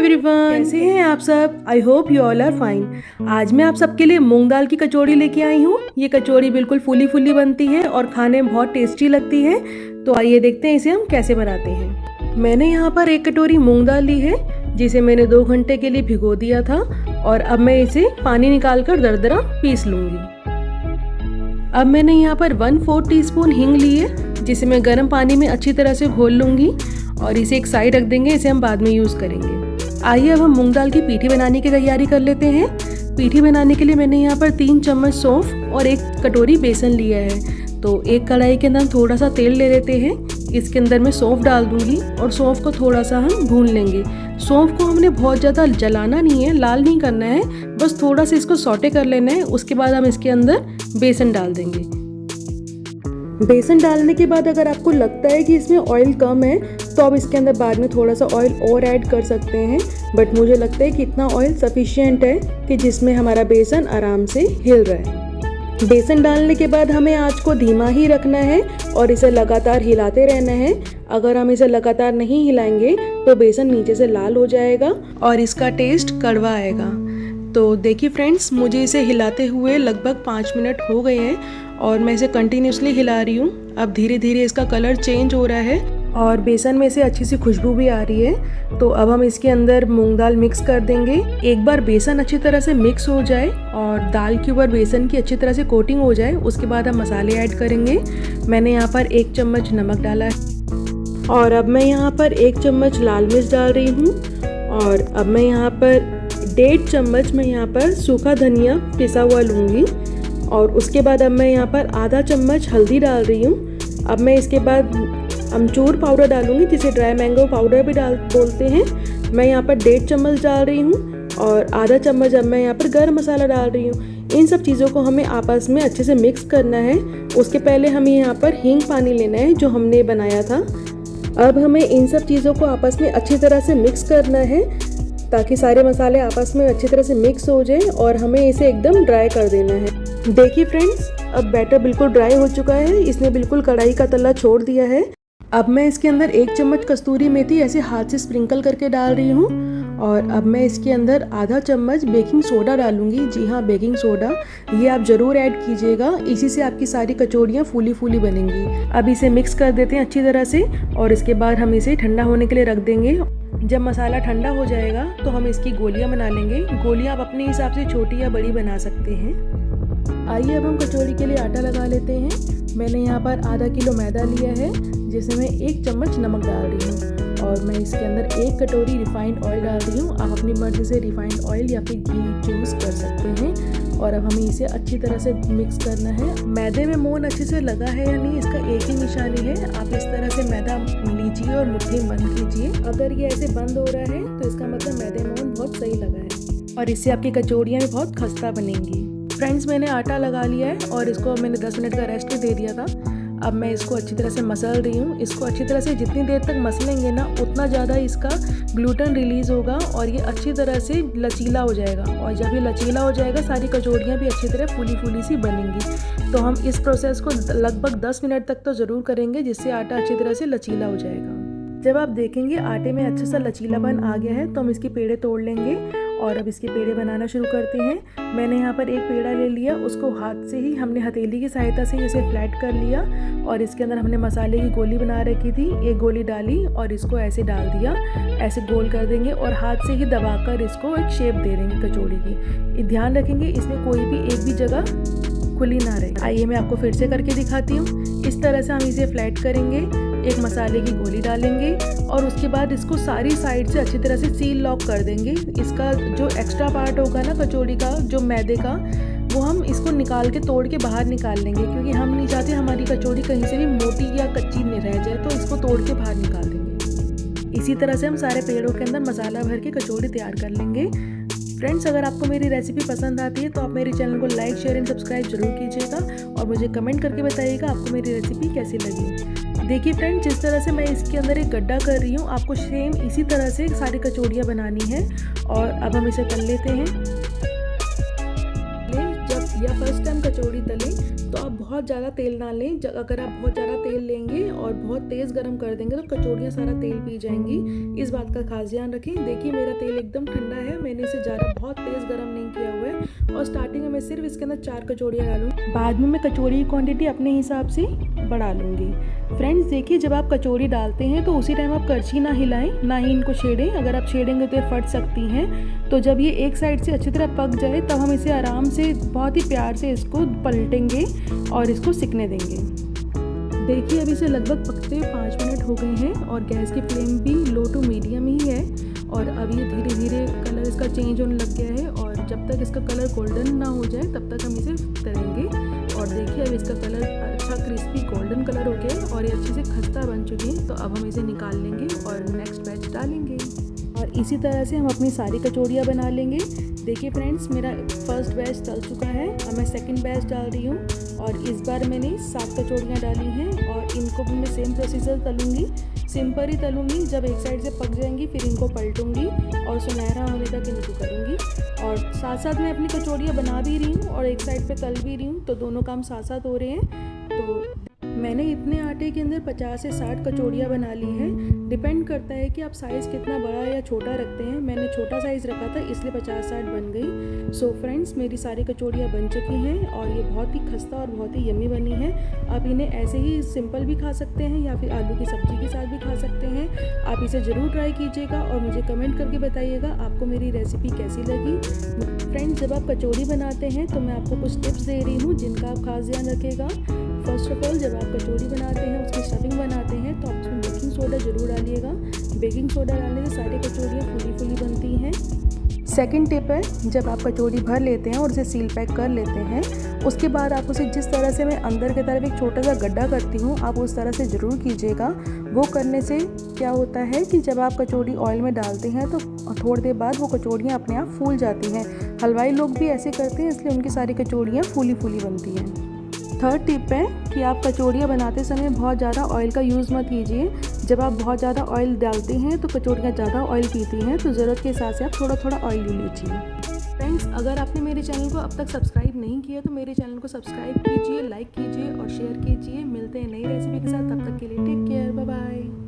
Everyone, कैसे हैं आप सब? I hope you all are fine. आज मैं आप सबके लिए मूंग दाल की कचौड़ी लेके आई हूँ। ये कचौड़ी बिल्कुल फूली फूली बनती है और खाने में बहुत टेस्टी लगती है। तो आइए देखते हैं इसे हम कैसे बनाते हैं। मैंने यहाँ पर 1 कटोरी मूंग दाल ली है, जिसे मैंने 2 घंटे के लिए भिगो दिया था और अब मैं इसे पानी निकाल कर दरदरा पीस लूँगी। अब मैंने यहाँ पर 1/4 टीस्पून हींग ली है, जिसे मैं गर्म पानी में अच्छी तरह से घोल लूँगी और इसे एक साइड रख देंगे। इसे हम बाद में यूज़ करेंगे। आइए अब हम मूंग दाल की पीठी बनाने की तैयारी कर लेते हैं। पीठी बनाने के लिए मैंने यहाँ पर 3 चम्मच सौंफ और 1 कटोरी बेसन लिया है। तो एक कढ़ाई के अंदर थोड़ा सा तेल ले लेते हैं। इसके अंदर मैं सौंफ डाल दूंगी और सौंफ को थोड़ा सा हम भून लेंगे। सौंफ को हमने बहुत ज़्यादा जलाना नहीं है, लाल नहीं करना है, बस थोड़ा सा इसको सौटे कर लेना है। उसके बाद हम इसके अंदर बेसन डाल देंगे। बेसन डालने के बाद अगर आपको लगता है कि इसमें ऑयल कम है तो आप इसके अंदर बाद में थोड़ा सा ऑयल और ऐड कर सकते हैं, बट मुझे लगता है कि इतना ऑयल सफिशिएंट है कि जिसमें हमारा बेसन आराम से हिल रहा है। बेसन डालने के बाद हमें आंच को धीमा ही रखना है और इसे लगातार हिलाते रहना है। अगर हम इसे लगातार नहीं हिलाएंगे तो बेसन नीचे से लाल हो जाएगा और इसका टेस्ट कड़वा आएगा। तो देखिए फ्रेंड्स, मुझे इसे हिलाते हुए लगभग 5 मिनट हो गए हैं और मैं इसे कंटिन्यूसली हिला रही हूँ। अब धीरे धीरे इसका कलर चेंज हो रहा है और बेसन में से अच्छी सी खुशबू भी आ रही है। तो अब हम इसके अंदर मूंग दाल मिक्स कर देंगे। एक बार बेसन अच्छी तरह से मिक्स हो जाए और दाल के ऊपर बेसन की अच्छी तरह से कोटिंग हो जाए, उसके बाद हम मसाले ऐड करेंगे। मैंने यहाँ पर 1 चम्मच नमक डाला है और अब मैं यहाँ पर 1 चम्मच लाल मिर्च डाल रही हूँ और अब मैं यहाँ पर 1.5 चम्मच मैं यहाँ पर सूखा धनिया पिसा हुआ लूँगी और उसके बाद अब मैं यहाँ पर आधा चम्मच हल्दी डाल रही हूँ। अब मैं इसके बाद अमचूर पाउडर डालूंगी, जिसे ड्राई मैंगो पाउडर भी बोलते हैं। मैं यहाँ पर 1.5 चम्मच डाल रही हूँ और आधा चम्मच अब मैं यहाँ पर गरम मसाला डाल रही हूँ। इन सब चीज़ों को हमें आपस में अच्छे से मिक्स करना है। उसके पहले हमें यहाँ पर हींग पानी लेना है जो हमने बनाया था। अब हमें इन सब चीज़ों को आपस में अच्छी तरह से मिक्स करना है ताकि सारे मसाले आपस में अच्छी तरह से मिक्स हो जाए और हमें इसे एकदम ड्राई कर देना है। देखिए फ्रेंड्स, अब बैटर बिल्कुल ड्राई हो चुका है। इसने बिल्कुल कढ़ाई का तला छोड़ दिया है। अब मैं इसके अंदर 1 चम्मच कस्तूरी मेथी ऐसे हाथ से स्प्रिंकल करके डाल रही हूँ और अब मैं इसके अंदर आधा चम्मच बेकिंग सोडा डालूंगी। जी हाँ, बेकिंग सोडा, ये आप ज़रूर ऐड कीजिएगा। इसी से आपकी सारी कचौड़ियाँ फूली फूली बनेंगी। अब इसे मिक्स कर देते हैं अच्छी तरह से और इसके बाद हम इसे ठंडा होने के लिए रख देंगे। जब मसाला ठंडा हो जाएगा तो हम इसकी गोलियाँ बना लेंगे। गोलियाँ आप अपने हिसाब से छोटी या बड़ी बना सकते हैं। आइए अब हम कचौड़ी के लिए आटा लगा लेते हैं। मैंने यहाँ पर आधा किलो मैदा लिया है, जिसमें मैं 1 चम्मच नमक डाल रही हूँ और मैं इसके अंदर 1 कटोरी रिफाइंड ऑयल डाल रही हूँ। आप अपनी मर्जी से रिफाइंड ऑयल या फिर घी चूज़ कर सकते हैं और अब हमें इसे अच्छी तरह से मिक्स करना है। मैदे में मोहन अच्छे से लगा है या नहीं, इसका एक ही निशानी है। आप इस तरह से मैदा लीजिए और मुट्ठी बंद कीजिए। अगर ये ऐसे बंद हो रहा है तो इसका मतलब मैदे मोहन बहुत सही लगा है और इससे आपकी कचौड़ियाँ भी बहुत खस्ता बनेंगी। फ्रेंड्स, मैंने आटा लगा लिया है और इसको मैंने 10 मिनट का रेस्ट दे दिया था। अब मैं इसको अच्छी तरह से मसल रही हूँ। इसको अच्छी तरह से जितनी देर तक मसलेंगे ना, उतना ज़्यादा इसका ग्लूटेन रिलीज़ होगा और ये अच्छी तरह से लचीला हो जाएगा। और जब ये लचीला हो जाएगा, सारी कचौड़ियाँ भी अच्छी तरह फूली फूली सी बनेंगी। तो हम इस प्रोसेस को लगभग 10 मिनट तक तो ज़रूर करेंगे, जिससे आटा अच्छी तरह से लचीला हो जाएगा। जब आप देखेंगे आटे में अच्छा सा लचीलापन आ गया है तो हम इसके पेड़े तोड़ लेंगे और अब इसके पेड़े बनाना शुरू करते हैं। मैंने यहाँ पर 1 पेड़ा ले लिया, उसको हाथ से ही हमने हथेली की सहायता से इसे फ्लैट कर लिया और इसके अंदर हमने मसाले की गोली बना रखी थी। 1 गोली डाली और इसको ऐसे डाल दिया। ऐसे गोल कर देंगे और हाथ से ही दबाकर इसको एक शेप दे देंगे कचौड़ी की। ध्यान रखेंगे इसमें कोई भी एक भी जगह खुली ना रहे। आइए मैं आपको फिर से करके दिखाती हूँ। इस तरह से हम इसे फ्लैट करेंगे, एक मसाले की गोली डालेंगे और उसके बाद इसको सारी साइड से अच्छी तरह से सील लॉक कर देंगे। इसका जो एक्स्ट्रा पार्ट होगा ना कचौड़ी का, जो मैदे का, वो हम इसको निकाल के तोड़ के बाहर निकाल लेंगे, क्योंकि हम नहीं चाहते हमारी कचौड़ी कहीं से भी मोटी या कच्ची नहीं रह जाए। तो इसको तोड़ के बाहर निकाल देंगे। इसी तरह से हम सारे पेड़ों के अंदर मसाला भर के कचौड़ी तैयार कर लेंगे। फ्रेंड्स, अगर आपको मेरी रेसिपी पसंद आती है तो आप मेरे चैनल को लाइक, शेयर एंड सब्सक्राइब जरूर कीजिएगा और मुझे कमेंट करके बताइएगा आपको मेरी रेसिपी कैसी लगी। देखिए फ्रेंड्स, जिस तरह से मैं इसके अंदर एक गड्ढा कर रही हूँ, आपको सेम इसी तरह से सारी कचौड़ियाँ बनानी है। और अब हम इसे तल लेते हैं। जब या फर्स्ट टाइम कचौड़ी तलें तो आप बहुत ज़्यादा तेल ना लें। अगर आप बहुत ज़्यादा तेल लेंगे और बहुत तेज़ गरम कर देंगे तो कचौड़ियाँ सारा तेल पी जाएंगी। इस बात का खास ध्यान रखें। देखिए मेरा तेल एकदम ठंडा है, मैंने इसे ज़्यादा बहुत तेज़ गरम नहीं किया हुआ है और स्टार्टिंग में मैं सिर्फ इसके अंदर 4 कचौड़ियाँ डालूँगी। बाद में मैं कचौड़ी की क्वान्टिटी अपने हिसाब से बढ़ा लूँगी। फ्रेंड्स देखिए, जब आप कचौड़ी डालते हैं तो उसी टाइम आप करछी ना हिलाएं, ना ही इनको छेड़ें। अगर आप छेड़ेंगे तो ये फट सकती हैं। तो जब ये एक साइड से अच्छी तरह पक जाए तब हम इसे आराम से बहुत ही प्यार से इसको पलटेंगे और इसको सिकने देंगे। देखिए अभी इसे लगभग पकते हुए 5 मिनट हो गए हैं और गैस की फ्लेम भी लो टू मीडियम ही है और अब ये धीरे धीरे कलर इसका चेंज होने लग गया है और जब तक इसका कलर गोल्डन ना हो जाए तब तक हम इसे तलेंगे। और देखिए अब इसका कलर अच्छा क्रिस्पी गोल्डन कलर हो गया है और ये अच्छे से खस्ता बन चुकी है। तो अब हम इसे निकाल लेंगे और नेक्स्ट बैच डालेंगे और इसी तरह से हम अपनी सारी कचौड़ियाँ बना लेंगे। देखिए फ्रेंड्स, मेरा फर्स्ट बैच तल चुका है, अब मैं सेकंड बैच डाल रही हूँ और इस बार मैंने 7 कचौड़ियाँ डाली हैं और इनको भी मैं सेम प्रोसीजर तलूँगी। सिंपल ही तलूँगी, जब एक साइड से पक जाएंगी फिर इनको पलटूँगी और सुनहरा होने तक इनको करूँगी। और साथ साथ मैं अपनी कचौड़ियाँ बना भी रही हूँ और एक साइड पे तल भी रही हूँ, तो दोनों काम साथ साथ हो रहे हैं। तो मैंने इतने आटे के अंदर 50 से 60 कचौड़ियाँ बना ली हैं। डिपेंड करता है कि आप साइज़ कितना बड़ा या छोटा रखते हैं। मैंने छोटा साइज़ रखा था इसलिए 50-60 बन गई। सो फ्रेंड्स, मेरी सारी कचौड़ियाँ बन चुकी हैं और ये बहुत ही खस्ता और बहुत ही यम्मी बनी है। आप इन्हें ऐसे ही सिंपल भी खा सकते हैं या फिर आलू की सब्ज़ी के साथ भी खा सकते हैं। आप इसे ज़रूर ट्राई कीजिएगा और मुझे कमेंट करके बताइएगा आपको मेरी रेसिपी कैसी लगी। फ्रेंड्स, जब आप कचौड़ी बनाते हैं तो मैं आपको कुछ टिप्स दे रही हूँ जिनका आप खास ध्यान रखिएगा। फर्स्ट ऑफ ऑल, जब आप कचौड़ी बनाते हैं, उसकी स्टफिंग बनाते हैं तो आप उसमें बेकिंग सोडा ज़रूर डालिएगा। बेकिंग सोडा डालने से सारी कचौड़ियाँ फूली फूली बनती हैं। सेकंड टिप है, जब आप कचौड़ी भर लेते हैं और उसे सील पैक कर लेते हैं, उसके बाद आप उसे जिस तरह से मैं अंदर की तरफ एक छोटा सा गड्ढा करती हूँ, आप उस तरह से ज़रूर कीजिएगा। वो करने से क्या होता है कि जब आप कचौड़ी ऑयल में डालते हैं तो थोड़ी देर बाद वो कचौड़ियाँ अपने आप फूल जाती हैं। हलवाई लोग भी ऐसे करते हैं, इसलिए उनकी सारी कचौड़ियाँ फूली फूली बनती हैं। थर्ड टिप है कि आप कचौड़ियाँ बनाते समय बहुत ज़्यादा ऑयल का यूज़ मत कीजिए। जब आप बहुत ज़्यादा ऑयल डालते हैं तो कचौड़ियाँ ज़्यादा ऑयल पीती हैं, तो ज़रूरत के हिसाब से आप थोड़ा थोड़ा ऑयल ले लीजिए। फ्रेंड्स, अगर आपने मेरे चैनल को अब तक सब्सक्राइब नहीं किया तो मेरे चैनल को सब्सक्राइब कीजिए, लाइक कीजिए और शेयर कीजिए। मिलते हैं नई रेसिपी के साथ, तब तक के लिए टेक केयर, बाय बाय।